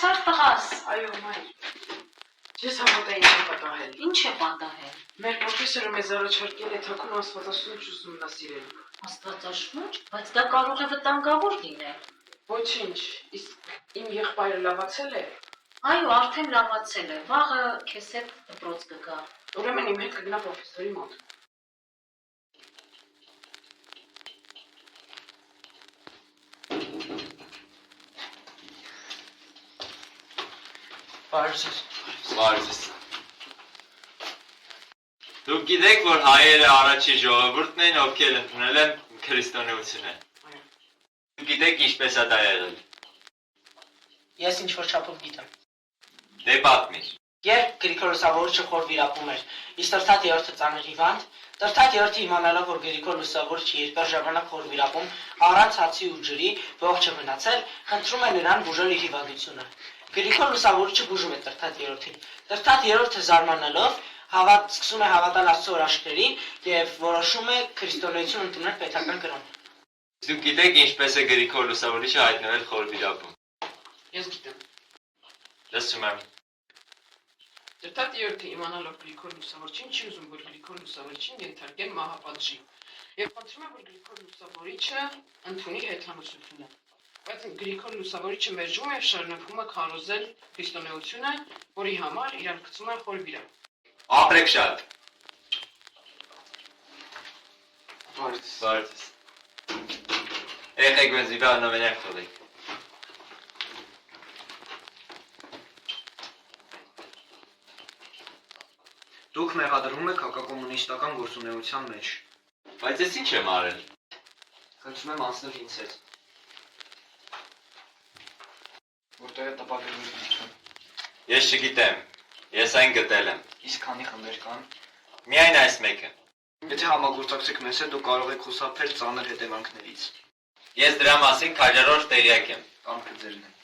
Դարձար տղաս։ Այո, մայր։ Ես համատային եմ պատահել։ Ինչ է պատահել։ Մեր պրոֆեսորը մեզ առաջարկել է թաքուն աստվածաշունչ ուսումնասիրել։ Աստվածաշունչ, բայց դա կարող է վտանգավոր լինել։ Ոչինչ, իսկ իմ եղբայրը լավացել է։ Այո, արդեն լավացել է։ Վաղը քեզ հետ դպրոց կգա։ Ուրեմն իմ հետ կգնա պրոֆեսորի մոտ։ Բարզես։ Դուք գիտեք, որ հայերը առաջի ժողովուրդն են, ովքեր ընդունել են քրիստոնեությունը։ Դուք գիտեք ինչպես է դա եղել։ Ես ինչ որ չափով գիտեմ։ Դե պատմիր։ Երբ Գրիգոր Լուսավորիչը խոր վիրապում էր, իսկ Տրթատ երրորդը ծանր հիվանդ, Տրթատ երրորդը իմանալով, որ Գրիգոր Լուսավորիչը երկար ժամանակ խոր վիրապում, առանց հացի ու ջրի ողջ է մնացել, խնդրում է նրան բուժել իր հիվանդությունը։ Գրիգոր Լուսավորիչը բուժում է Տրթատ երրորդին։ Տրթատ երրորդը զարմանալով սկսում է հավատալ Աստծո օրաշքներին եւ որոշում է քրիստոնեություն ընդունել պետական կրոն։ Դուք գիտեք ինչպես է Գրիգոր Լուսավորիչը հայտնվել խոր վիրապում։ Ես գիտեմ։ Լսում եմ։ Տրթատ երրորդը իմանալով Գրիգոր Լուսավորիչին չի ուզում, որ Գրիգոր Լուսավորիչին ենթարկեն մահապատժի։ Եվ խնդրում է, որ Գրիգոր Լուսավորիչը ընդունի հեթանոսությունը։ Բայց Գրիգոր Լուսավորիչը մերժում է եւ շարունակում է քարոզել քրիստոնեությունը, որի համար իրան գցում են խոր վիրապ։ Ապրեք շատ։ Բարդ։ Եղեք մեզ իվանովենյակ թողեք։ Դուք մեղադրվում եք հակակոմունիստական գործունեության մեջ։ Բայց ես ինչ եմ արել։ Խնդրում եմ անցնել ինձ հետ։ Որտեղ է տպագրվել դիպչում։ Ես չգիտեմ։ Ես այն գտել եմ։ Իսկ քանի խմբեր կան։ Միայն այս մեկը։ Եթե համագործակցեք մեզ հետ, դուք կարող եք խուսափել ծանր հետևանքներից։ Ես դրա մասին քաջարորդ տեղյակ եմ։ Կամքը ձերն է։